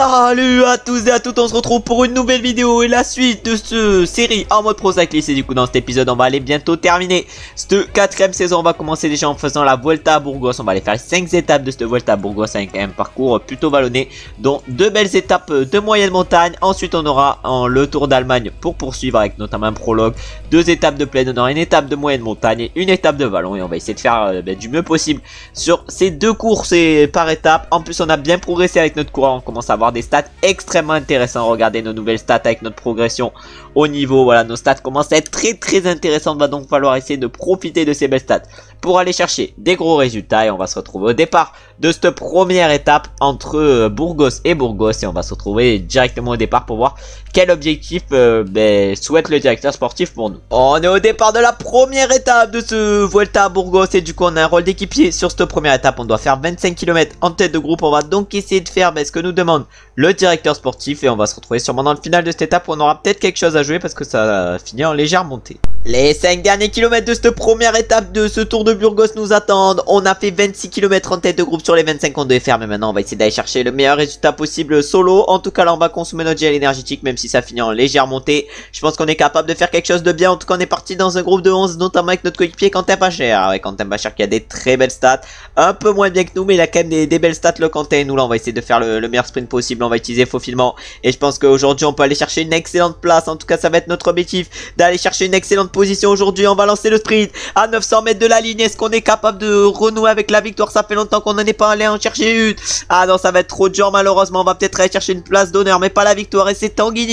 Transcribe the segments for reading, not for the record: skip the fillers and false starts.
Salut à tous et à toutes, on se retrouve pour une nouvelle vidéo et la suite de ce série en mode Pro Cyclist. Et du coup dans cet épisode on va aller bientôt terminer cette 4ème saison. On va commencer déjà en faisant la Vuelta à Burgos. On va aller faire les 5 étapes de cette Vuelta à Burgos avec un parcours plutôt vallonné, dont 2 belles étapes de moyenne montagne. Ensuite on aura le Tour d'Allemagne pour poursuivre avec notamment un prologue, 2 étapes de plaine, on aura une étape de moyenne montagne et une étape de vallon. Et on va essayer de faire du mieux possible sur ces 2 courses et par étape. En plus on a bien progressé avec notre coureur, on commence à avoir des stats extrêmement intéressants. Regardez nos nouvelles stats avec notre progression au niveau, voilà, nos stats commencent à être très intéressantes. Va donc falloir essayer de profiter de ces belles stats pour aller chercher des gros résultats. Et on va se retrouver au départ de cette première étape entre Burgos et Burgos, et on va se retrouver directement au départ pour voir quel objectif souhaite le directeur sportif pour nous. On est au départ de la première étape de ce Vuelta à Burgos et du coup on a un rôle d'équipier sur cette première étape. On doit faire 25 km en tête de groupe. On va donc essayer de faire ce que nous demande le directeur sportif et on va se retrouver sûrement dans le final de cette étape où on aura peut-être quelque chose à jouer parce que ça finit en légère montée. Les 5 derniers kilomètres de cette première étape de ce Tour de Burgos nous attendent. On a fait 26 km en tête de groupe sur les 25 qu'on devait faire, mais maintenant on va essayer d'aller chercher le meilleur résultat possible solo. En tout cas là on va consommer notre gel énergétique même si ça finit en légère montée. Je pense qu'on est capable de faire quelque chose de bien. En tout cas on est parti dans un groupe de 11 notamment avec notre coéquipier Quentin Pacher. Ouais, Quentin Pacher qui a des très belles stats, un peu moins bien que nous mais il a quand même des belles stats le Quentin. Et nous là on va essayer de faire le meilleur sprint possible. On va utiliser faufilement et je pense qu'aujourd'hui on peut aller chercher une excellente place. En tout cas ça va être notre objectif d'aller chercher une excellente position aujourd'hui. On va lancer le sprint à 900 mètres de la ligne. Est-ce qu'on est capable de renouer avec la victoire? Ça fait longtemps qu'on n'en est pas allé en chercher une. Ah non, ça va être trop dur malheureusement. On va peut-être aller chercher une place d'honneur mais pas la victoire. Et c'est Tanguy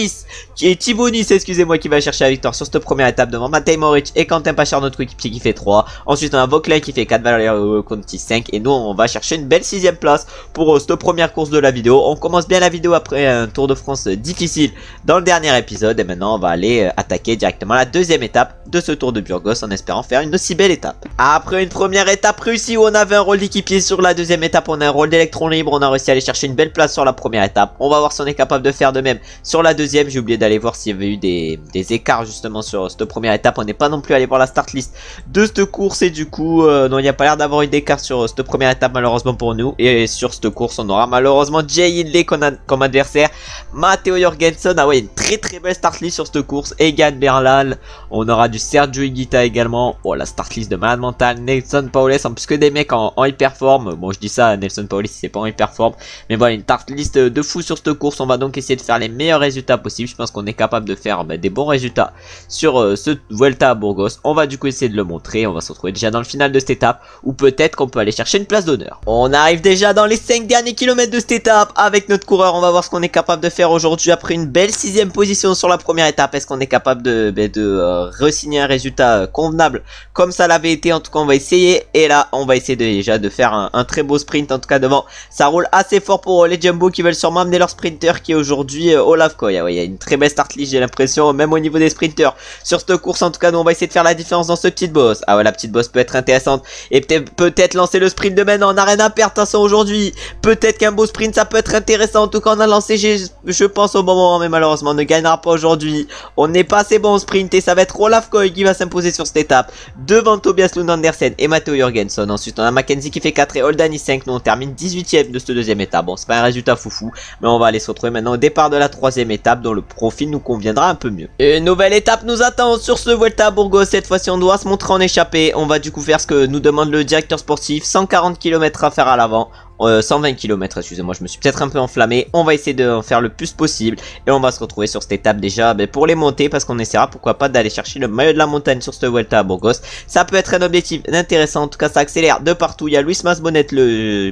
qui est Thibaut Nice, excusez-moi, qui va chercher la victoire sur cette première étape devant Matej Moric et Quentin Pacher, notre coéquipier, qui fait 3. Ensuite on a Vauclin qui fait 4, Valerio Conti 5 et nous on va chercher une belle 6ème place pour cette première course de la vidéo. On commence bien la vidéo après un Tour de France difficile dans le dernier épisode et maintenant on va aller attaquer directement la 2ème étape de ce Tour de Burgos en espérant faire une aussi belle étape. Après une première étape réussie où on avait un rôle d'équipier, sur la 2ème étape on a un rôle d'électron libre. On a réussi à aller chercher une belle place sur la première étape. On va voir si on est capable de faire de même sur la 2ème. J'ai oublié d'aller voir s'il y avait eu des écarts justement sur cette première étape. On n'est pas non plus allé voir la start list de cette course et du coup non, il n'y a pas l'air d'avoir eu d'écart sur cette première étape malheureusement pour nous. Et sur cette course on aura malheureusement Jay Hindley comme adversaire, Matteo Jorgensen. Ah ouais, une très belle start list sur cette course. Egan Bernal, on aura du Sergio Higuita également. Oh, la start list de malade mental. Nelson Paoles, en plus que des mecs en hyper forme. Bon, je dis ça, Nelson Paoles c'est pas en hyper forme, mais voilà, une start list de fou sur cette course. On va donc essayer de faire les meilleurs résultats possibles. Je pense qu'on est capable de faire des bons résultats sur ce Vuelta à Burgos. On va du coup essayer de le montrer. On va se retrouver déjà dans le final de cette étape ou peut-être qu'on peut aller chercher une place d'honneur. On arrive déjà dans les 5 derniers kilomètres de cette étape avec notre coureur. On va voir ce qu'on est capable de faire aujourd'hui après une belle 6ème position sur la première étape. Est-ce qu'on est capable de re-signer un résultat convenable comme ça l'avait été? En tout cas on va essayer et là on va essayer déjà de faire un très beau sprint. En tout cas devant ça roule assez fort pour les Jumbo qui veulent sûrement amener leur sprinter qui est aujourd'hui Olaf Koy. Ouais, il y a une très belle start list j'ai l'impression même au niveau des sprinters sur cette course. En tout cas nous on va essayer de faire la différence dans ce petit boss. Ah ouais, la petite boss peut être intéressante et peut-être lancer le sprint de maintenant. On n'a rien à perdre de toute façon aujourd'hui. Peut-être qu'un beau sprint ça peut être intéressant. En tout cas on a lancé je pense au bon moment mais malheureusement on ne gagnera pas aujourd'hui. On n'est pas assez bon au sprint et ça va être Olaf Koy qui va s'imposer sur cette étape devant Tobias Lund Andersen et Matteo Jorgensen. Ensuite on a Mackenzie qui fait 4 et Oldani 5. Nous on termine 18ème de cette 2ème étape. Bon, c'est pas un résultat foufou mais on va aller se retrouver maintenant au départ de la 3ème étape dont le profil nous conviendra un peu mieux. Une nouvelle étape nous attend sur ce Vuelta à Burgos. Cette fois-ci on doit se montrer en échappée. On va du coup faire ce que nous demande le directeur sportif, 140 km à faire à l'avant. 120 km, excusez-moi, je me suis peut-être un peu enflammé. On va essayer de en faire le plus possible et on va se retrouver sur cette étape déjà pour les montées parce qu'on essaiera pourquoi pas d'aller chercher le maillot de la montagne sur cette Vuelta à Burgos. Ça peut être un objectif intéressant. En tout cas ça accélère de partout. Il y a Luis Masbonet,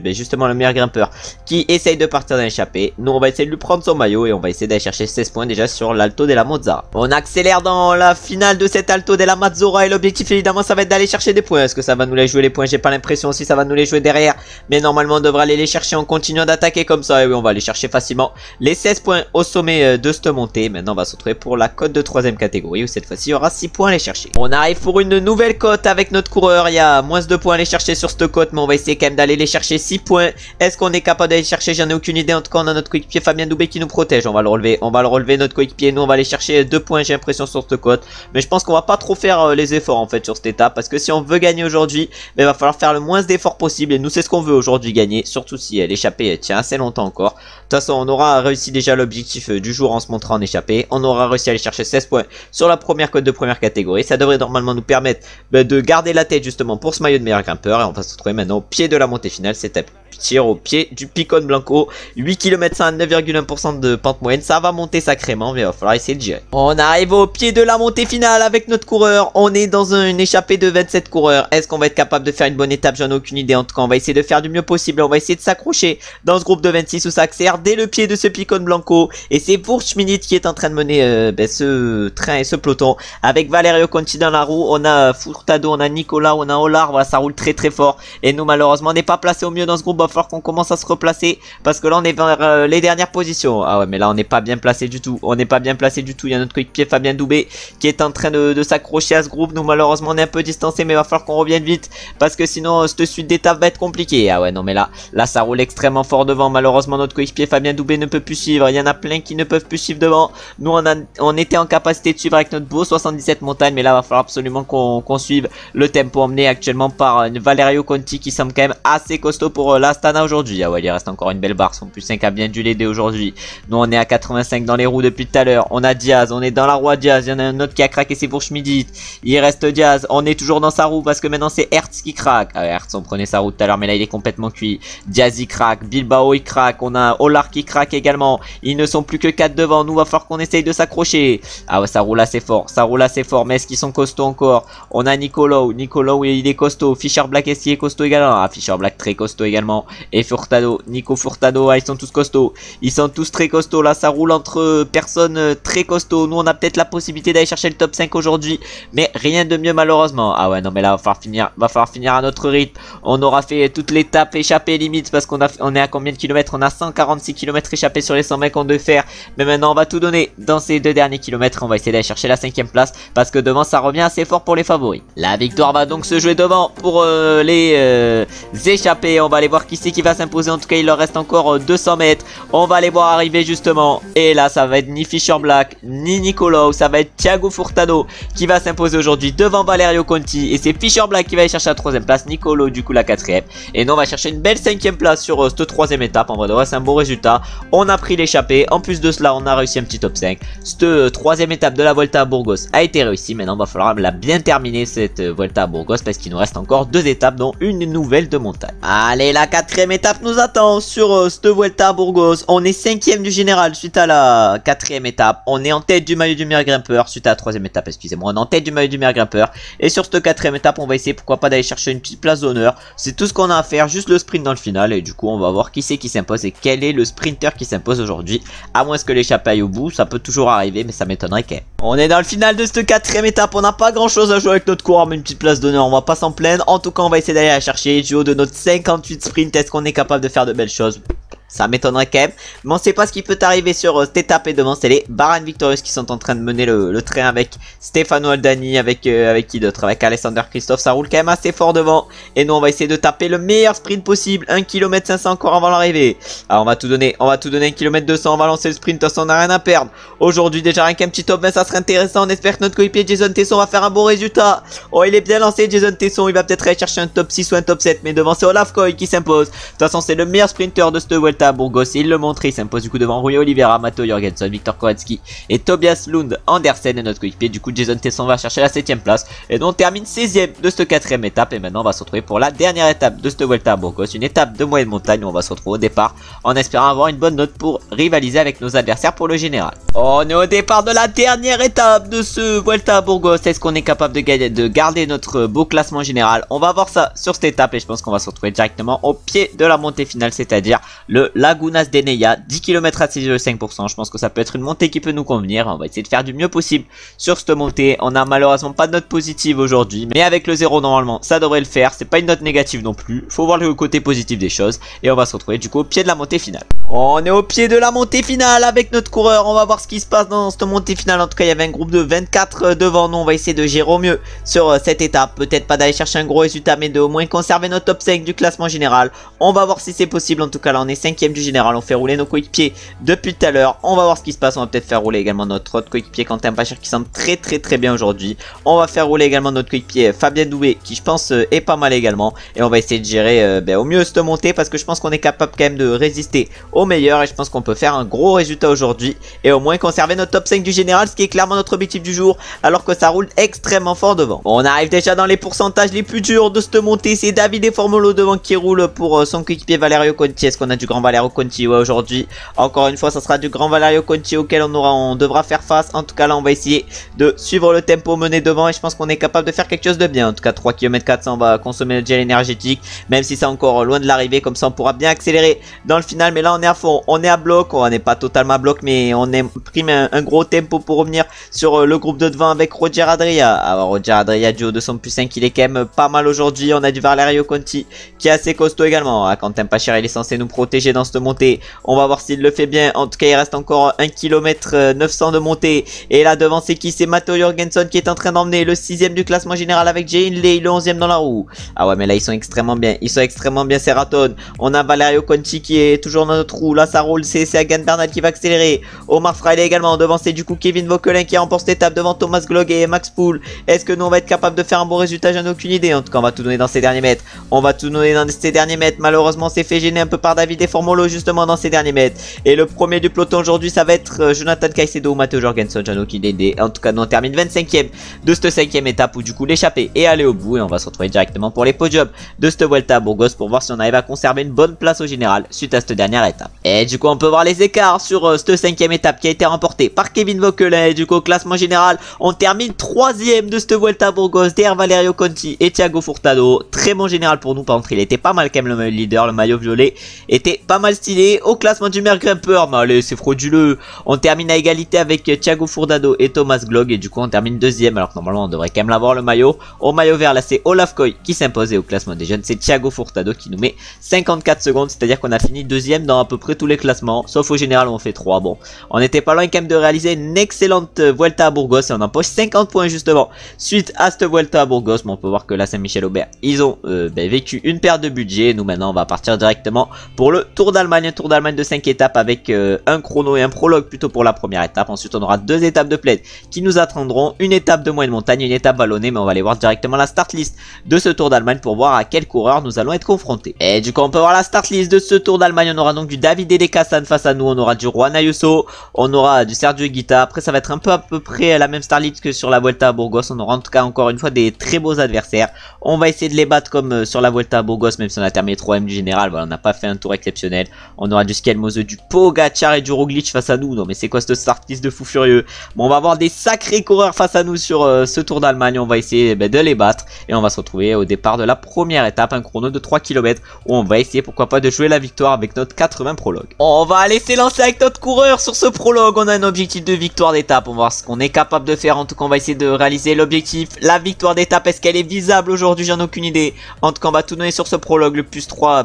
justement le meilleur grimpeur, qui essaye de partir dans l'échappée. Nous on va essayer de lui prendre son maillot et on va essayer d'aller chercher 16 points déjà sur l'Alto della Mazzara. On accélère dans la finale de cet Alto della Mazzara et l'objectif évidemment ça va être d'aller chercher des points. Est-ce que ça va nous les jouer les points? J'ai pas l'impression si ça va nous les jouer derrière, mais normalement on devrait aller les chercher en continuant d'attaquer comme ça. Et oui, on va aller chercher facilement les 16 points au sommet de cette montée. Maintenant on va se retrouver pour la cote de 3ème catégorie où cette fois-ci il y aura 6 points à aller chercher. On arrive pour une nouvelle cote avec notre coureur. Il y a moins de 2 points à aller chercher sur cette cote mais on va essayer quand même d'aller les chercher 6 points. Est-ce qu'on est capable d'aller chercher? J'en ai aucune idée. En tout cas on a notre coéquipier Fabien Doubé qui nous protège. On va le relever notre coéquipier. Nous on va aller chercher 2 points j'ai l'impression sur cette cote, mais je pense qu'on va pas trop faire les efforts en fait sur cette étape parce que si on veut gagner aujourd'hui il va falloir faire le moins d'efforts possible et nous c'est ce qu'on veut aujourd'hui, gagner. surtout si l'échappée tient assez longtemps encore. De toute façon, on aura réussi déjà l'objectif du jour en se montrant en échappée. On aura réussi à aller chercher 16 points sur la première cote de première catégorie. Ça devrait normalement nous permettre de garder la tête justement pour ce maillot de meilleur grimpeur. Et on va se retrouver maintenant au pied de la montée finale. C'est à tir au pied du Picon Blanco. 8 km 100, 9,1% de pente moyenne. Ça va monter sacrément, mais il va falloir essayer de gérer. On arrive au pied de la montée finale avec notre coureur. On est dans une échappée de 27 coureurs. Est-ce qu'on va être capable de faire une bonne étape? J'en ai aucune idée. En tout cas, on va essayer de faire du mieux possible. On va essayer de s'accrocher dans ce groupe de 26 où ça accélère dès le pied de ce Picon Blanco. Et c'est Wurtzminit qui est en train de mener ce train et ce peloton. Avec Valerio Conti dans la roue. On a Furtado, on a Nicolas, on a Olar. Voilà, ça roule très très fort. Et nous, malheureusement, on n'est pas placé au mieux dans ce groupe. Il va falloir qu'on commence à se replacer. Parce que là, on est vers les dernières positions. Ah ouais, mais là, on n'est pas bien placé du tout. On n'est pas bien placé du tout. Il y a notre coéquipier Fabien Doubé qui est en train de s'accrocher à ce groupe. Nous, malheureusement, on est un peu distancé. Mais il va falloir qu'on revienne vite. Parce que sinon, cette suite d'étapes va être compliquée. Ah ouais, non, mais là, ça roule extrêmement fort devant. Malheureusement, notre coéquipier Fabien Doubé ne peut plus suivre. Il y en a plein qui ne peuvent plus suivre devant. Nous, on était en capacité de suivre avec notre beau 77 montagne. Mais là, il va falloir absolument qu'on suive le tempo emmené actuellement par Valerio Conti qui semble quand même assez costaud pour l'Astana aujourd'hui. Ah ouais, il reste encore une belle barre. Son plus 5 a bien dû l'aider aujourd'hui. Nous, on est à 85 dans les roues depuis tout à l'heure. On a Diaz. On est dans la roue à Diaz. Il y en a un autre qui a craqué. C'est pour Schmidit. Il reste Diaz. On est toujours dans sa roue parce que maintenant, c'est Hertz qui craque. Ah, Hertz, on prenait sa roue tout à l'heure. Mais là, il est complètement cuit. Diaz, il craque. Bilbao, il craque. On a Olar qui craque également. Ils ne sont plus que 4 devant. Nous, va falloir qu'on essaye de s'accrocher. Ah ouais, ça roule assez fort. Ça roule assez fort. Mais est-ce qu'ils sont costauds encore? On a Nicolas. Nicolas, il est costaud. Fischer Black, est-ce qu'il est costaud également? Ah, Fischer Black, très costaud également. Et Furtado. Nico Furtado. Ah, ils sont tous costauds. Ils sont tous très costauds. Là, ça roule entre personnes très costauds. Nous, on a peut-être la possibilité d'aller chercher le top 5 aujourd'hui. Mais rien de mieux, malheureusement. Ah ouais, non, mais là, va falloir finir à notre rythme. On aura fait toute l'étape échappée limite. Parce qu'on est à combien de kilomètres? On a 146 km échappés sur les 100 mètres qu'on devait faire. Mais maintenant, on va tout donner dans ces 2 derniers kilomètres. On va essayer d'aller chercher la 5ème place. Parce que devant, ça revient assez fort pour les favoris. La victoire va donc se jouer devant pour les échappés. On va aller voir qui c'est qui va s'imposer. En tout cas, il leur reste encore 200 mètres. On va les voir arriver justement. Et là, ça va être ni Fischer Black, ni Nicolas. Ça va être Thiago Furtado qui va s'imposer aujourd'hui devant Valerio Conti. Et c'est Fischer Black qui va aller chercher la 3ème place. Nicolas, du coup, la 4ème. Et nous, on va chercher une belle 5ème place sur cette 3ème étape. En vrai, de vrai, c'est un beau résultat. On a pris l'échappée. En plus de cela, on a réussi un petit top 5. Cette 3ème étape de la Volta à Burgos a été réussie. Maintenant, il va falloir la bien terminer cette Volta à Burgos parce qu'il nous reste encore 2 étapes, dont une nouvelle de montagne. Allez, la 4ème étape nous attend sur cette Volta à Burgos. On est 5ème du général suite à la 4ème étape. On est en tête du maillot du meilleur grimpeur suite à la 3ème étape, excusez-moi. On est en tête du maillot du meilleur grimpeur. Et sur cette 4ème étape, on va essayer pourquoi pas d'aller chercher une petite place d'honneur. C'est tout ce qu'on a à faire, juste le sprint dans le final. Et du coup, on va voir qui c'est qui s'impose et quel est le sprinter qui s'impose aujourd'hui. À moins que l'échappée aille au bout, ça peut toujours arriver, mais ça m'étonnerait quand même. On est dans le final de cette 4ème étape. On n'a pas grand chose à jouer avec notre coureur, mais une petite place d'honneur, on va pas s'en plaindre. En tout cas, on va essayer d'aller la chercher. Du haut de notre 58 sprint, est-ce qu'on est capable de faire de belles choses? Ça m'étonnerait quand même. Mais on sait pas ce qui peut arriver sur cette étape. Et devant, c'est les Baran Victorious qui sont en train de mener le train avec Stefano Aldani. Avec qui d'autre? Avec Alexander Christophe. Ça roule quand même assez fort devant. Et nous, on va essayer de taper le meilleur sprint possible. 1 km 500 encore avant l'arrivée. Alors, on va tout donner. On va tout donner. 1 km 200. On va lancer le sprint. De toute façon, on n'a rien à perdre. Aujourd'hui, déjà, rien qu'un petit top 20, ça serait intéressant. On espère que notre coéquipier Jason Tesson va faire un bon résultat. Oh, il est bien lancé, Jason Tesson. Il va peut-être aller chercher un top 6 ou un top 7. Mais devant, c'est Olaf Koy qui s'impose. De toute façon, c'est le meilleur sprinter de cette Vuelta à Burgos. Et il le montre, il s'impose du coup devant Rui Oliveira, Matteo Jorgensen, Victor Kowalski et Tobias Lund Andersen. Et notre coéquipier du coup Jason Tesson va chercher la 7ème place. Et donc on termine 16ème de cette 4ème étape. Et maintenant on va se retrouver pour la dernière étape de cette Vuelta à Burgos. Une étape de moyenne montagne où on va se retrouver au départ en espérant avoir une bonne note pour rivaliser avec nos adversaires pour le général. On est au départ de la dernière étape de ce Vuelta à Burgos. Est-ce qu'on est capable de garder notre beau classement général? On va voir ça sur cette étape et je pense qu'on va se retrouver directement au pied de la montée finale, c'est-à-dire le Lagunas de Neia, 10 km à 6,5%. Je pense que ça peut être une montée qui peut nous convenir. On va essayer de faire du mieux possible sur cette montée. On a malheureusement pas de note positive aujourd'hui, mais avec le 0 normalement ça devrait le faire. C'est pas une note négative non plus. Faut voir le côté positif des choses. Et on va se retrouver du coup au pied de la montée finale. On est au pied de la montée finale avec notre coureur. On va voir ce qui se passe dans cette montée finale. En tout cas, il y avait un groupe de 24 devant nous. On va essayer de gérer au mieux sur cette étape. Peut-être pas d'aller chercher un gros résultat, mais de au moins conserver notre top 5 du classement général. On va voir si c'est possible. En tout cas, là, on est 5ème du général. On fait rouler nos coéquipiers depuis tout à l'heure. On va voir ce qui se passe. On va peut-être faire rouler également notre autre coéquipier Quentin Pachir qui semble très bien aujourd'hui. On va faire rouler également notre coéquipier Fabien Doué qui je pense est pas mal également. Et on va essayer de gérer au mieux cette montée parce que je pense qu'on est capable quand même de résister au meilleur. Et je pense qu'on peut faire un gros résultat aujourd'hui. Et au moins conserver notre top 5 du général, ce qui est clairement notre objectif du jour. Alors que ça roule extrêmement fort devant. Bon, on arrive déjà dans les pourcentages les plus durs de cette montée. C'est Davide Formolo devant qui roule pour son coéquipier Valerio Conti. Est-ce qu'on a du grand Valerio Conti? Ouais, aujourd'hui, encore une fois, ça sera du grand Valerio Conti auquel on devra faire face. En tout cas, là, on va essayer de suivre le tempo mené devant. Et je pense qu'on est capable de faire quelque chose de bien. En tout cas, 3 km 400, on va consommer notre gel énergétique. Même si c'est encore loin de l'arrivée. Comme ça, on pourra bien accélérer dans le final. Mais là, on est à fond. On est à bloc. On n'est pas totalement à bloc. Mais on imprime un gros tempo pour revenir sur le groupe de devant avec Roger Adria. Alors, Roger Adria, du haut de son plus 5, il est quand même pas mal aujourd'hui. On a du Valerio Conti qui est assez costaud également. Quentin Pachir, il est censé nous protéger dans cette montée. On va voir s'il le fait bien. En tout cas, il reste encore 1 km 900 de montée. Et là, devant, c'est qui? C'est Matteo Jorgensen qui est en train d'emmener le 6ème du classement général avec Jay Hindley, le 11ème dans la roue. Ah ouais, mais là, ils sont extrêmement bien. Ils sont extrêmement bien, ces ratons. On a Valerio Conti qui est toujours dans notre roue. Là, ça roule. C'est Hagan Bernal qui va accélérer. Omar Friday également. Devant, c'est du coup Kevin Vauquelin qui remporte cette étape devant Thomas Glog et Max Poul. Est-ce que nous, on va être capable de faire un bon résultat? J'en ai aucune idée. En tout cas, on va tout donner dans ces derniers mètres. On va tout donner dans ces derniers mètres. Malheureusement, c'est fait gêner un peu par Davide Formolo justement dans ces derniers mètres. Et le premier du peloton aujourd'hui, ça va être Jonathan Caicedo ou Matteo Jorgensen. J'en ai aucune idée. En tout cas, nous, on termine 25ème de cette 5ème étape où du coup, l'échappée est allée au bout. Et on va se retrouver directement pour les podiums de cette Vuelta à Burgos pour voir si on arrive à conserver une bonne place au général suite à cette dernière étape. Et du coup, on peut voir les écarts sur cette 5ème étape qui a été remportée par Kevin Vauquelin. Et du coup, au classement général, on termine 3ème de cette Vuelta à Burgos derrière Valerio Conti et Thiago Furtado. Très bon général pour nous. Par contre, il était pas mal quand même le maillot leader. Le maillot violet était pas mal stylé. Au classement du meilleur grimpeur, mais allez, c'est frauduleux. On termine à égalité avec Thiago Furtado et Thomas Glog. Et du coup, on termine 2ème. Alors que normalement, on devrait quand même l'avoir le maillot. Au maillot vert, là, c'est Olaf Koy qui s'impose. Et au classement des jeunes, c'est Thiago Furtado qui nous met 54 secondes. C'est-à-dire qu'on a fini 2ème dans à peu près tous les classements. Sauf au général où on fait 3. Bon, on n'était pas loin quand même de réaliser une excellente Vuelta à Burgos. Et on empoche 50 points justement suite à cette Vuelta à Burgos. Mais on peut voir que là, Saint-Michel-Aubert, ils ont vécu une perte de budget. Nous, maintenant, on va partir directement pour le Tour d'Allemagne. Un Tour d'Allemagne de 5 étapes avec un chrono et un prologue plutôt pour la première étape. Ensuite, on aura 2 étapes de plaine qui nous attendront. Une étape de moyenne montagne, une étape vallonnée. Mais on va aller voir directement la start list de ce Tour d'Allemagne pour voir à quel coureur nous allons être confrontés. Et du coup, on peut voir la start list de ce Tour d'Allemagne. On aura donc du David Dekassan face à nous. On aura du Juan Ayuso. On aura du Sergio Higuita. Après, ça va être un peu à peu près la même start list que sur la Vuelta à Burgos. On aura en tout cas encore une fois des très beaux adversaires. On va essayer de les battre comme sur la Vuelta à Burgos, même si on a terminé 3ème du général. Voilà, on n'a pas fait un tour exceptionnel. On aura du Skelmose, du Pogacar et du Roglic face à nous. Non mais c'est quoi cette start list de fou furieux? Bon, on va avoir des sacrés coureurs face à nous sur ce Tour d'Allemagne. On va essayer de les battre. Et on va se retrouver au départ de la première étape. Un chrono de 3 km où on va essayer pourquoi pas de jouer la victoire avec notre 80 prologue. On va aller s'élancer avec notre coureur sur ce prologue. On a un objectif de victoire d'étape. On va voir ce qu'on est capable de faire. En tout cas, on va essayer de réaliser l'objectif. La victoire d'étape, est-ce qu'elle est visable aujourd'hui? J'en ai aucune idée. En tout cas, on va tout donner sur ce prologue. Le plus 3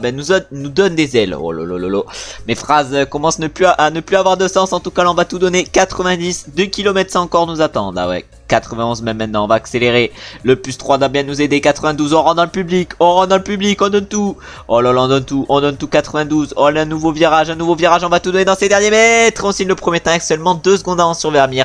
nous donne des ailes. Oh lolo. Mes phrases commencent à ne plus avoir de sens. En tout cas, là, on va tout donner. 90, 2 km ça encore nous attendent. Ah ouais. 91 même maintenant, on va accélérer. Le plus 3 doit bien nous aider. 92, on rentre dans le public. On donne tout. Oh là là, on donne tout 92. Oh là, un nouveau virage, on va tout donner dans ces derniers mètres. On signe le premier temps avec seulement 2 secondes d'avance sur Vermeer.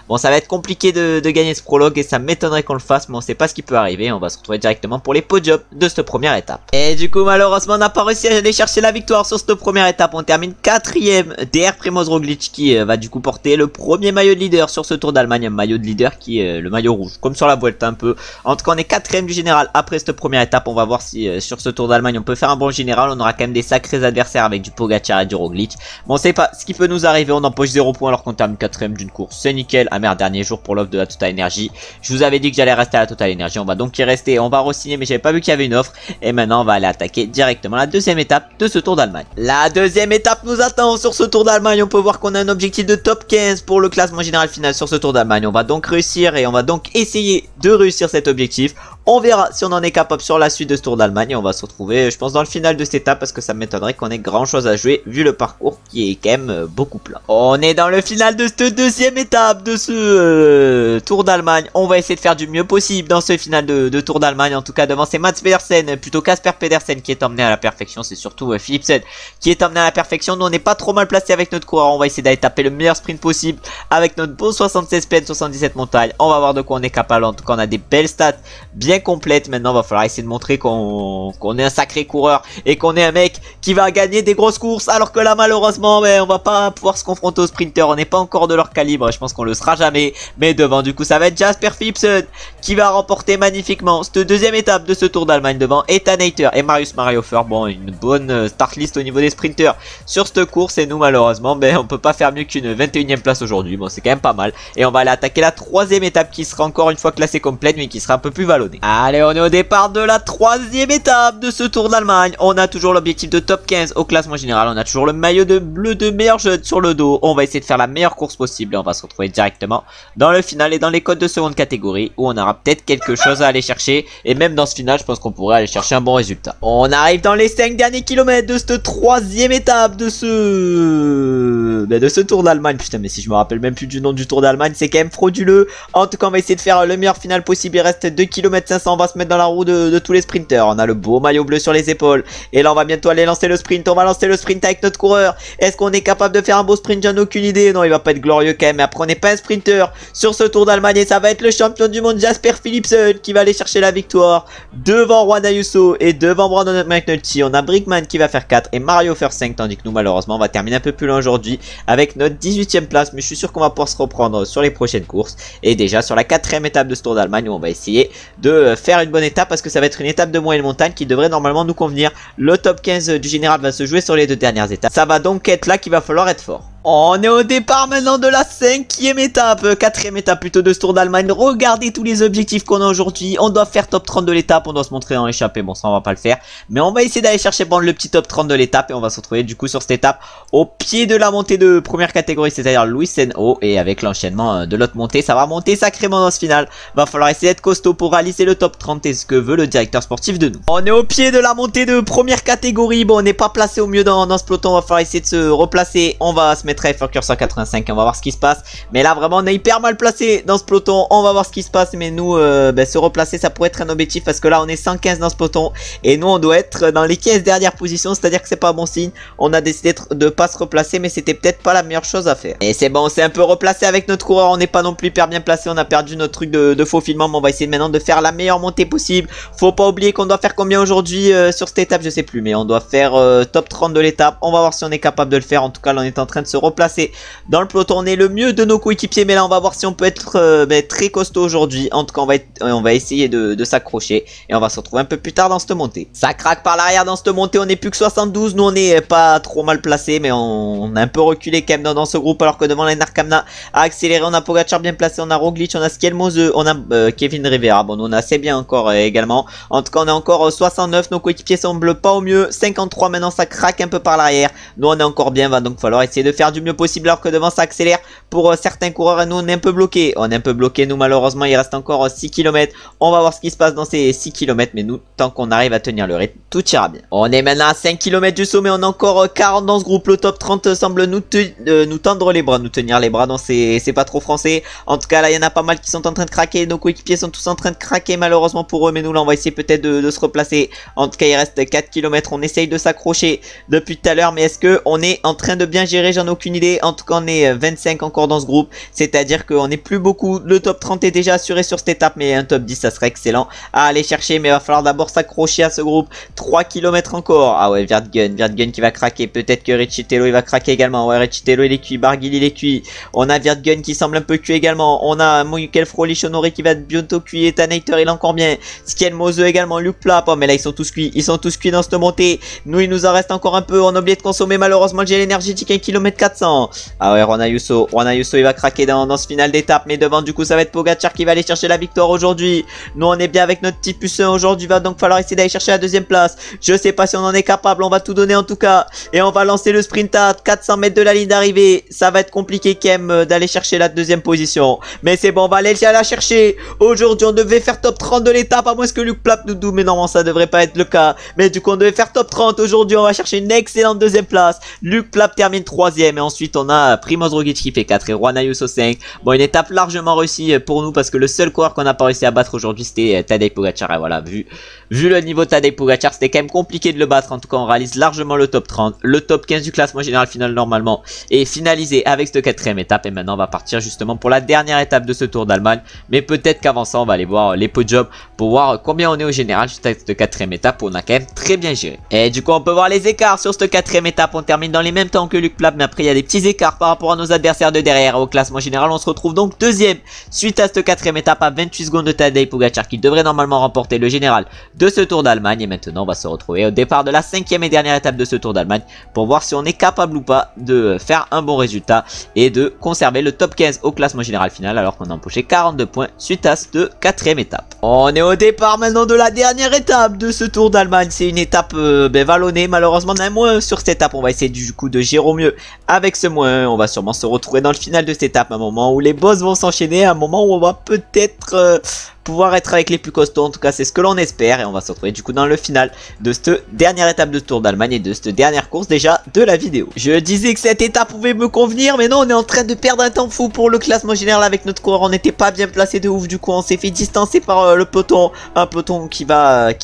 Bon, ça va être compliqué de gagner ce prologue et ça m'étonnerait qu'on le fasse, mais on sait pas ce qui peut arriver. On va se retrouver directement pour les podiums de cette première étape. Et du coup, malheureusement, on n'a pas réussi à aller chercher la victoire sur cette première étape. On termine 4ème derrière Primoz Roglic qui va du coup porter le premier maillot de leader sur ce Tour d'Allemagne. Un maillot de leader qui est le maillot rouge, comme sur la Vuelta un peu. En tout cas, on est 4ème du général après cette première étape. On va voir si sur ce Tour d'Allemagne on peut faire un bon général. On aura quand même des sacrés adversaires avec du Pogacar et du Roglic. Bon, on sait pas ce qui peut nous arriver. On empoche 0 points alors qu'on termine 4ème d'une course. C'est nickel. Ah merde, dernier jour pour l'offre de la Total Energy. Je vous avais dit que j'allais rester à la Total Energy. On va donc y rester. On va re-signer, mais j'avais pas vu qu'il y avait une offre. Et maintenant, on va aller attaquer directement la 2ème étape de ce Tour d'Allemagne. La 2ème étape nous attend sur ce Tour d'Allemagne. On peut voir qu'on a un objectif de top 15 pour le classement général final sur ce Tour d'Allemagne. On va donc réussir et on va donc essayer de réussir cet objectif. On verra si on en est capable sur la suite de ce Tour d'Allemagne. Et on va se retrouver, je pense, dans le final de cette étape parce que ça m'étonnerait qu'on ait grand chose à jouer vu le parcours qui est quand même beaucoup plat. On est dans le final de cette deuxième étape de ce Tour d'Allemagne. On va essayer de faire du mieux possible dans ce final de Tour d'Allemagne. En tout cas, devant c'est Mats Pedersen, plutôt Casper Pedersen qui est emmené à la perfection. C'est surtout Philipsen qui est emmené à la perfection. Nous, on n'est pas trop mal placé avec notre coureur. On va essayer d'aller taper le meilleur sprint possible avec notre beau 76 plaines, 77 montagnes. On va voir de quoi on est capable. En tout cas, on a des belles stats bien complètes. Maintenant, il va falloir essayer de montrer qu'on est un sacré coureur et qu'on est un mec qui va gagner des grosses courses. Alors que là, malheureusement, on va pas pouvoir se confronter aux sprinters. On n'est pas encore de leur calibre. Je pense qu'on le sera jamais. Mais devant, du coup, ça va être Jasper Philipsen qui va remporter magnifiquement cette deuxième étape de ce Tour d'Allemagne devant Ethan Hayter et Marius Marihofer. Bon, une bonne start list au niveau des sprinters sur cette course. Et nous, malheureusement, on peut pas faire mieux qu'une 21e place aujourd'hui. Bon, c'est quand même pas mal. Et on va aller attaquer la troisième étape qui sera encore une fois classée complète, mais qui sera un peu plus vallonnée. Allez, on est au départ de la troisième étape de ce Tour d'Allemagne. On a toujours l'objectif de top 15 au classement général. On a toujours le maillot de bleu de meilleur jeune sur le dos. On va essayer de faire la meilleure course possible. Et on va se retrouver directement dans le final et dans les codes de seconde catégorie où on aura peut-être quelque chose à aller chercher. Et même dans ce final, je pense qu'on pourrait aller chercher un bon résultat. On arrive dans les 5 derniers kilomètres de cette troisième étape de ce Tour d'Allemagne. Putain, mais si je me rappelle même plus du nom du Tour d'Allemagne, c'est quand même frauduleux. En tout cas, on va essayer de faire le meilleur final possible. Il reste 2 km 500. On va se mettre dans la roue de tous les sprinters. On a le beau maillot bleu sur les épaules. Et là, on va bientôt aller lancer le sprint. On va lancer le sprint avec notre coureur. Est-ce qu'on est capable de faire un beau sprint? J'en ai aucune idée. Non, il va pas être glorieux quand même. Mais après, on n'est pas un sprinter sur ce Tour d'Allemagne. Et ça va être le champion du monde Jasper Philipsen qui va aller chercher la victoire devant Juan Ayuso et devant Brandon McNulty. On a Brickman qui va faire 4 et Mario faire 5. Tandis que nous, malheureusement, on va terminer un peu plus loin aujourd'hui avec notre 18e place. Mais je suis sûr qu'on va pouvoir se reprendre sur les prochaines courses. Et déjà sur la 4e étape de ce Tour d'Allemagne où on va essayer de faire une bonne étape parce que ça va être une étape de moyenne montagne qui devrait normalement nous convenir. Le top 15 du général va se jouer sur les 2 dernières étapes. Ça va donc être là qu'il va falloir être fort. On est au départ maintenant de la 5e étape, 4e étape plutôt de ce Tour d'Allemagne. Regardez tous les objectifs qu'on a aujourd'hui. On doit faire top 30 de l'étape, on doit se montrer en échappée. Bon, ça on va pas le faire, mais on va essayer d'aller chercher bon, le petit top 30 de l'étape et on va se retrouver du coup sur cette étape au pied de la montée de première catégorie, c'est-à-dire Louis N.O. Et avec l'enchaînement de l'autre montée, ça va monter sacrément dans ce final. Va falloir essayer d'être costaud pour réaliser le top 30 et ce que veut le directeur sportif de nous. On est au pied de la montée de première catégorie. Bon, on n'est pas placé au mieux dans ce peloton, on va falloir essayer de se replacer. On va se mettre à FR 185, on va voir ce qui se passe. Mais là vraiment on est hyper mal placé dans ce peloton. On va voir ce qui se passe. Mais nous se replacer ça pourrait être un objectif parce que là on est 115 dans ce peloton. Et nous on doit être dans les 15 dernières positions. C'est à dire que c'est pas bon signe. On a décidé de pas se replacer. Mais c'était peut-être pas la meilleure chose à faire. Et c'est bon, on s'est un peu replacé avec notre coureur. On n'est pas non plus hyper bien placé. On a perdu notre truc de faufilement. Mais on va essayer maintenant de faire la meilleure montée possible. Faut pas oublier qu'on doit faire combien aujourd'hui sur cette étape, je sais plus. Mais on doit faire top 30 de l'étape. On va voir si on est capable de le faire. En tout cas là on est en train de se replacer dans le peloton. On est le mieux de nos coéquipiers, mais là on va voir si on peut être très costaud aujourd'hui. En tout cas on va essayer de s'accrocher et on va se retrouver un peu plus tard dans cette montée. Ça craque par l'arrière dans cette montée. On est plus que 72. Nous on est pas trop mal placé, mais on a un peu reculé quand même dans ce groupe, alors que devant Lennart Kamna a accéléré. On a Pogacar bien placé, on a Roglic, on a Skelmose, on a Kevin Rivera. Bon, nous on a assez bien encore également. En tout cas on est encore 69. Nos coéquipiers semblent pas au mieux. 53 maintenant, ça craque un peu par l'arrière. Nous on est encore bien, va donc falloir essayer de faire du mieux possible, alors que devant ça accélère pour certains coureurs et nous on est un peu bloqué. On est un peu bloqué nous, malheureusement. Il reste encore 6 km. On va voir ce qui se passe dans ces 6 km, mais nous tant qu'on arrive à tenir le rythme, tout ira bien. On est maintenant à 5 km du sommet. On a encore 40 dans ce groupe. Le top 30 semble nous tendre les bras, nous tenir les bras. Non, c'est pas trop français. En tout cas là il y en a pas mal qui sont en train de craquer. Nos coéquipiers sont tous en train de craquer malheureusement pour eux, mais nous là on va essayer peut-être de se replacer. En tout cas il reste 4 km. On essaye de s'accrocher depuis tout à l'heure, mais est-ce que on est en train de bien gérer? J'en ai aucune idée. En tout cas on est 25 encore dans ce groupe, c'est à dire qu'on est plus beaucoup. Le top 30 est déjà assuré sur cette étape, mais un top 10 ça serait excellent à aller chercher. Mais il va falloir d'abord s'accrocher à ce groupe. 3 km encore. Ah ouais, Vertgen qui va craquer. Peut-être que Riccitello il va craquer également. Ouais, Riccitello il est cuit, Barguil il est cuit. On a Vertgen qui semble un peu cuit également. On a Michael Frolich Honoré qui va être bientôt cuit. Ethan Hayter il est encore bien. Skelmose également, Luc Plap. Oh mais là ils sont tous cuits. Ils sont tous cuits dans cette montée. Nous il nous en reste encore un peu. On a oublié de consommer malheureusement le gel énergétique. 1 km 400. Ah ouais, Juan Ayuso il va craquer dans ce final d'étape, mais devant du coup ça va être Pogacar qui va aller chercher la victoire aujourd'hui. Nous on est bien avec notre petit puceau aujourd'hui, va donc falloir essayer d'aller chercher la deuxième place. Je sais pas si on en est capable, on va tout donner en tout cas. Et on va lancer le sprint à 400 mètres de la ligne d'arrivée. Ça va être compliqué quand même d'aller chercher la deuxième position. Mais c'est bon, on va aller la chercher. Aujourd'hui on devait faire top 30 de l'étape, à moins que Luc Plap nous double, mais normalement ça devrait pas être le cas. Mais du coup on devait faire top 30. Aujourd'hui on va chercher une excellente deuxième place. Luc Plap termine 3ème et ensuite on a Primoz Roglic qui fait 4 et Juan Ayuso 5. Bon, une étape largement réussie pour nous parce que le seul coureur qu'on n'a pas réussi à battre aujourd'hui c'était Tadej Pogacar. Et voilà, vu le niveau de Tadej Pogacar, c'était quand même compliqué de le battre. En tout cas on réalise largement le top 30. Le top 15 du classement général final normalement est finalisé avec cette 4ème étape. Et maintenant on va partir justement pour la dernière étape de ce Tour d'Allemagne. Mais peut-être qu'avant ça on va aller voir les podiums pour voir combien on est au général juste avec cette 4ème étape où on a quand même très bien géré. Et du coup on peut voir les écarts sur cette 4ème étape. On termine dans les mêmes temps que Luc Plap, mais après il y a des petits écarts par rapport à nos adversaires de derrière. Au classement général on se retrouve donc 2ème suite à cette 4ème étape à 28 secondes de Tadej Pogacar qui devrait normalement remporter le général de ce Tour d'Allemagne. Et maintenant on va se retrouver au départ de la 5ème et dernière étape de ce Tour d'Allemagne pour voir si on est capable ou pas de faire un bon résultat et de conserver le top 15 au classement général final alors qu'on a empoché 42 points suite à cette 4ème étape. On est au départ maintenant de la dernière étape de ce Tour d'Allemagne. C'est une étape vallonnée, malheureusement on a un moins sur cette étape. On va essayer du coup de gérer au mieux avec ce moins. On va sûrement se retrouver dans le final de cette étape, un moment où les boss vont s'enchaîner, un moment où on va peut-être pouvoir être avec les plus costauds. En tout cas c'est ce que l'on espère. Et on va se retrouver du coup dans le final de cette dernière étape de Tour d'Allemagne et de cette dernière course déjà de la vidéo. Je disais que cette étape pouvait me convenir, mais non, on est en train de perdre un temps fou pour le classement général avec notre coureur. On n'était pas bien placé de ouf, du coup on s'est fait distancer par le peloton. Un peloton qui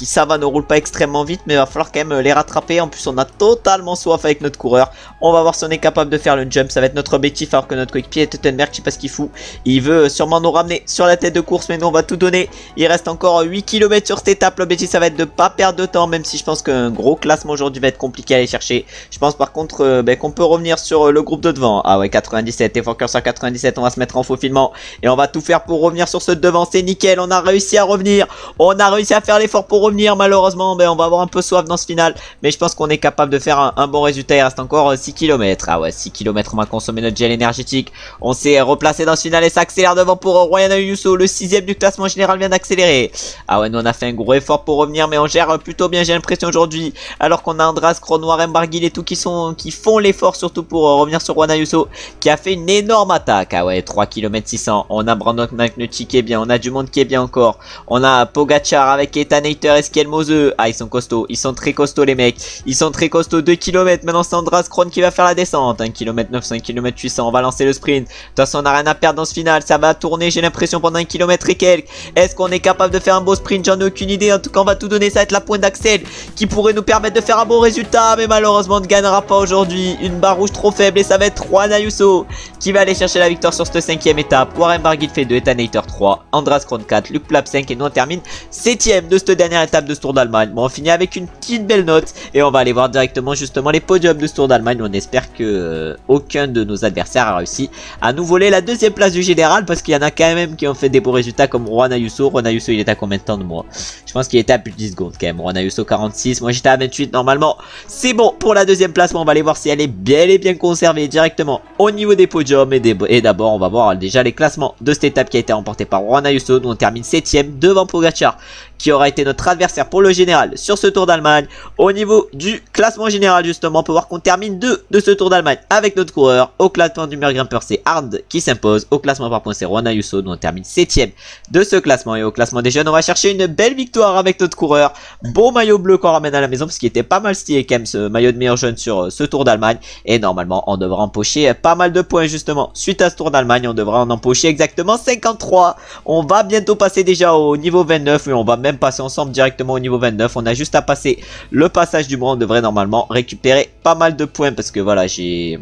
ça va, ne roule pas extrêmement vite, mais il va falloir quand même les rattraper. En plus on a totalement soif avec notre coureur. On va voir si on est capable de faire le jump, ça va être notre objectif, alors que notre coéquipier Teutenberg, je sais pas ce qu'il fout. Il veut sûrement nous ramener sur la tête de course, mais nous on va tout donner. Il reste encore 8 km sur cette étape. L'objectif ça va être de pas perdre de temps, même si je pense qu'un gros classement aujourd'hui va être compliqué à aller chercher. Je pense par contre qu'on peut revenir sur le groupe de devant. Ah ouais, 97, et Fokker sur 97, on va se mettre en faufilement et on va tout faire pour revenir sur ce devant. C'est nickel, on a réussi à revenir, on a réussi à faire l'effort pour revenir. Malheureusement on va avoir un peu soif dans ce final, mais je pense qu'on est capable de faire un bon résultat. Il reste encore 6 km. Ah ouais, 6 km, on va consommer notre gel énergétique. On s'est replacé dans ce final et ça accélère devant pour Juan Ayuso. Le 6ème du classement général vient d'accélérer. Ah ouais, nous on a fait un gros effort pour revenir, mais on gère plutôt bien, j'ai l'impression aujourd'hui, alors qu'on a Andras, Kron, Warren Barguil et tout qui font l'effort surtout pour revenir sur Juan Ayuso qui a fait une énorme attaque. Ah ouais, 3 km 600. On a Brandon McNulty qui est bien, on a du monde qui est bien encore. On a Pogacar avec Ethan Hayter et Skelmose. Ah, ils sont costauds, ils sont très costauds les mecs. Ils sont très costauds. 2 km. Maintenant c'est Andras Kron qui va faire la descente. 1 km 900, 1 km 800. On va lancer le sprint. De toute façon on n'a rien à perdre dans ce final. Ça va tourner, j'ai l'impression, pendant 1 km et quelques. Est-ce qu'on est capable de faire un beau sprint? J'en ai aucune idée. En tout cas on va tout donner. Ça va être la pointe d'Axel qui pourrait nous permettre de faire un bon résultat, mais malheureusement on ne gagnera pas aujourd'hui. Une barre rouge trop faible et ça va être Juan Ayuso qui va aller chercher la victoire sur cette 5ème étape. Warren Barguil fait 2, Ethan Hayter 3, Andras Kron 4, Luc Plap 5 et nous on termine 7ème de cette dernière étape de ce Tour d'Allemagne. Bon, on finit avec une petite belle note et on va aller voir directement justement les podiums de ce Tour d'Allemagne. On espère que aucun de nos adversaires a réussi à nous voler la deuxième place du général, parce qu'il y en a quand même qui ont fait des beaux résultats comme Juan Ayuso. Juan Ayuso il est à combien de temps de moi? Je pense qu'il était à plus de 10 secondes quand même. Juan Ayuso 46, moi j'étais à 28 normalement. C'est bon pour la deuxième place, mais on va aller voir si elle est bel et bien conservée directement au niveau des podiums. Et d'abord on va voir déjà les classements de cette étape qui a été remportée par Juan Ayuso. Nous on termine 7ème devant Pogacar qui aura été notre adversaire pour le général sur ce Tour d'Allemagne. Au niveau du classement général justement, on peut voir qu'on termine 2 de ce Tour d'Allemagne avec notre coureur. Au classement du meilleur grimpeur c'est Arndt qui s'impose. Au classement par points c'est Juan Ayuso. Nous on termine 7ème de ce classement. Et au classement des jeunes on va chercher une belle victoire avec notre coureur. Beau maillot bleu qu'on ramène à la maison, parce qu'il était pas mal stylé quand même ce maillot de meilleur jeune sur ce Tour d'Allemagne. Et normalement on devra empocher pas mal de points justement suite à ce Tour d'Allemagne. On devra en empocher exactement 53. On va bientôt passer déjà au niveau 29, mais on va même passer ensemble directement au niveau 29. On a juste à passer le passage du mois. On devrait normalement récupérer pas mal de points, parce que voilà, j'ai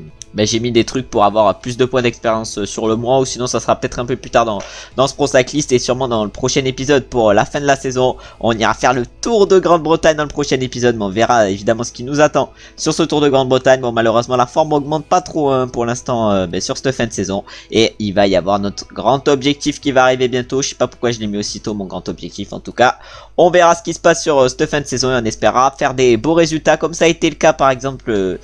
mis des trucs pour avoir plus de points d'expérience sur le mois, ou sinon ça sera peut-être un peu plus tard dans ce Pro Cyclist, et sûrement dans le prochain épisode pour la fin de la saison. On ira faire le tour de Grande-Bretagne dans le prochain épisode, mais on verra évidemment ce qui nous attend sur ce tour de Grande-Bretagne. Bon, malheureusement la forme augmente pas trop pour l'instant sur cette fin de saison, et il va y avoir notre grand objectif qui va arriver bientôt. Je sais pas pourquoi je l'ai mis aussitôt, mon grand objectif. En tout cas on verra ce qui se passe sur cette fin de saison, et on espérera faire des beaux résultats comme ça a été le cas par exemple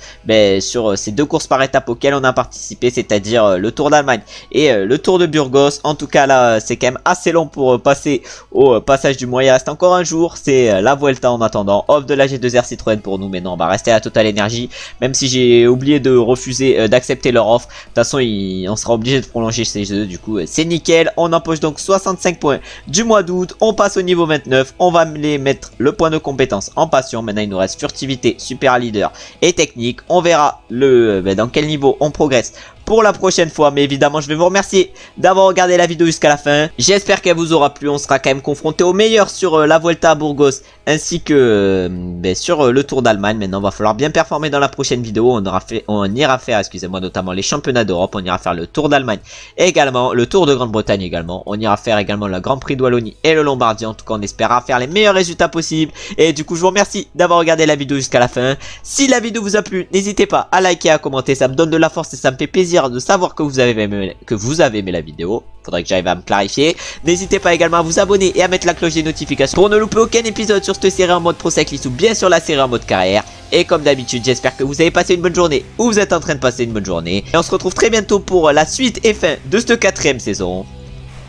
sur ces 2 courses par étape étapes auxquelles on a participé, c'est-à-dire le Tour d'Allemagne et le Tour de Burgos. En tout cas là c'est quand même assez long pour passer au passage du mois. Il reste encore un jour, c'est la Vuelta en attendant. Off de la G2R Citroën pour nous, mais non, on va rester à Total Energy, même si j'ai oublié de refuser d'accepter leur offre. De toute façon on sera obligé de prolonger ces jeux, du coup c'est nickel. On empoche donc 65 points du mois d'août, on passe au niveau 29, on va les mettre le point de compétence en passion. Maintenant il nous reste furtivité, super leader et technique. On verra dans quel niveau on progresse pour la prochaine fois, mais évidemment je vais vous remercier d'avoir regardé la vidéo jusqu'à la fin. J'espère qu'elle vous aura plu. On sera quand même confronté au meilleur sur la Vuelta à Burgos ainsi que sur le Tour d'Allemagne. Maintenant va falloir bien performer dans la prochaine vidéo. On ira faire, excusez-moi, notamment les championnats d'Europe. On ira faire le Tour d'Allemagne également, le Tour de Grande-Bretagne également. On ira faire également le Grand Prix de Wallonie et le Lombardie. En tout cas on espérera faire les meilleurs résultats possibles. Et du coup je vous remercie d'avoir regardé la vidéo jusqu'à la fin. Si la vidéo vous a plu, n'hésitez pas à liker, à commenter, ça me donne de la force et ça me fait plaisir de savoir que vous avez aimé la vidéo. Faudrait que j'arrive à me clarifier. N'hésitez pas également à vous abonner et à mettre la cloche des notifications pour ne louper aucun épisode sur cette série en mode Pro Cyclist ou bien sur la série en mode carrière. Et comme d'habitude, j'espère que vous avez passé une bonne journée ou vous êtes en train de passer une bonne journée. Et on se retrouve très bientôt pour la suite et fin de cette 4ème saison.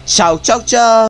Ciao, ciao, ciao!